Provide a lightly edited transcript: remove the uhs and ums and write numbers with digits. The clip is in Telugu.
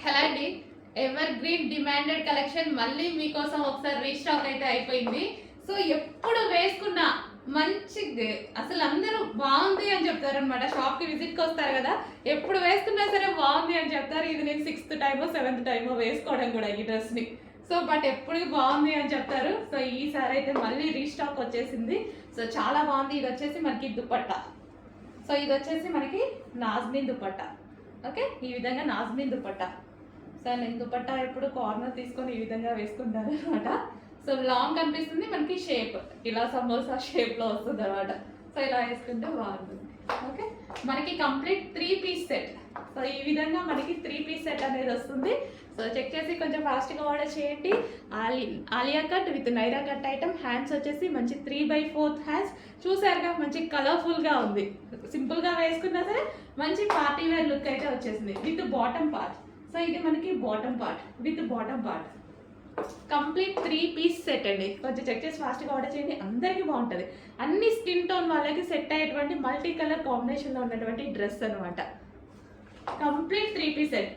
హలో అండి, ఎవర్ గ్రీన్ డిమాండెడ్ కలెక్షన్ మళ్ళీ మీకోసం ఒకసారి రీస్టాక్ అయితే అయిపోయింది. సో ఎప్పుడు వేసుకున్నా మంచి అసలు అందరూ బాగుంది అని చెప్తారు అనమాట. షాప్కి విజిట్కి వస్తారు కదా, ఎప్పుడు వేసుకున్నా సరే బాగుంది అని చెప్తారు. ఇది నేను 6th టైమో 7th టైమో వేసుకోవడం కూడా ఈ డ్రెస్ని. సో బట్ ఎప్పటికి బాగుంది అని చెప్తారు. సో ఈసారి అయితే మళ్ళీ రీస్టాక్ వచ్చేసింది. సో చాలా బాగుంది. ఇది వచ్చేసి మనకి దుపట్టా. సో ఇది వచ్చేసి మనకి నాజ్మీన్ దుపట్టా. ఓకే, ఈ విధంగా నాజ్మీన్ దుపట్టా. సో నేను దుపట్టా ఎప్పుడు కార్నర్ తీసుకొని ఈ విధంగా వేసుకుంటాను అనమాట. సో లాంగ్ కనిపిస్తుంది, మనకి షేప్ ఇలా సమోసా షేప్లో వస్తుంది అనమాట. సో ఇలా వేసుకుంటే బాగుంటుంది. ఓకే, మనకి కంప్లీట్ 3 పీస్ సెట్. సో ఈ విధంగా మనకి 3 పీస్ సెట్ అనేది వస్తుంది. సో చెక్ చేసి కొంచెం ఫాస్ట్గా ఆర్డర్ చేయండి. Alia cut with Naira cut item. Hands వచ్చేసి మంచి 3/4 హ్యాండ్స్. చూసారుగా మంచి కలర్ఫుల్గా ఉంది. సింపుల్గా వేసుకున్నా సరే మంచి పార్టీ వేర్ లుక్ అయితే వచ్చేసింది విత్ బాటమ్ పార్ట్. సో ఇది మనకి bottom part with bottom part. Complete 3 piece set అండి. కొంచెం చెక్ చేసి ఫాస్ట్గా ఆర్డర్ చేయండి, అందరికీ బాగుంటుంది. అన్ని స్కిన్ టోన్ వాళ్ళకి సెట్ అయ్యేటువంటి మల్టీ కలర్ కాంబినేషన్లో ఉన్నటువంటి డ్రెస్ అనమాట. Complete 3 piece set.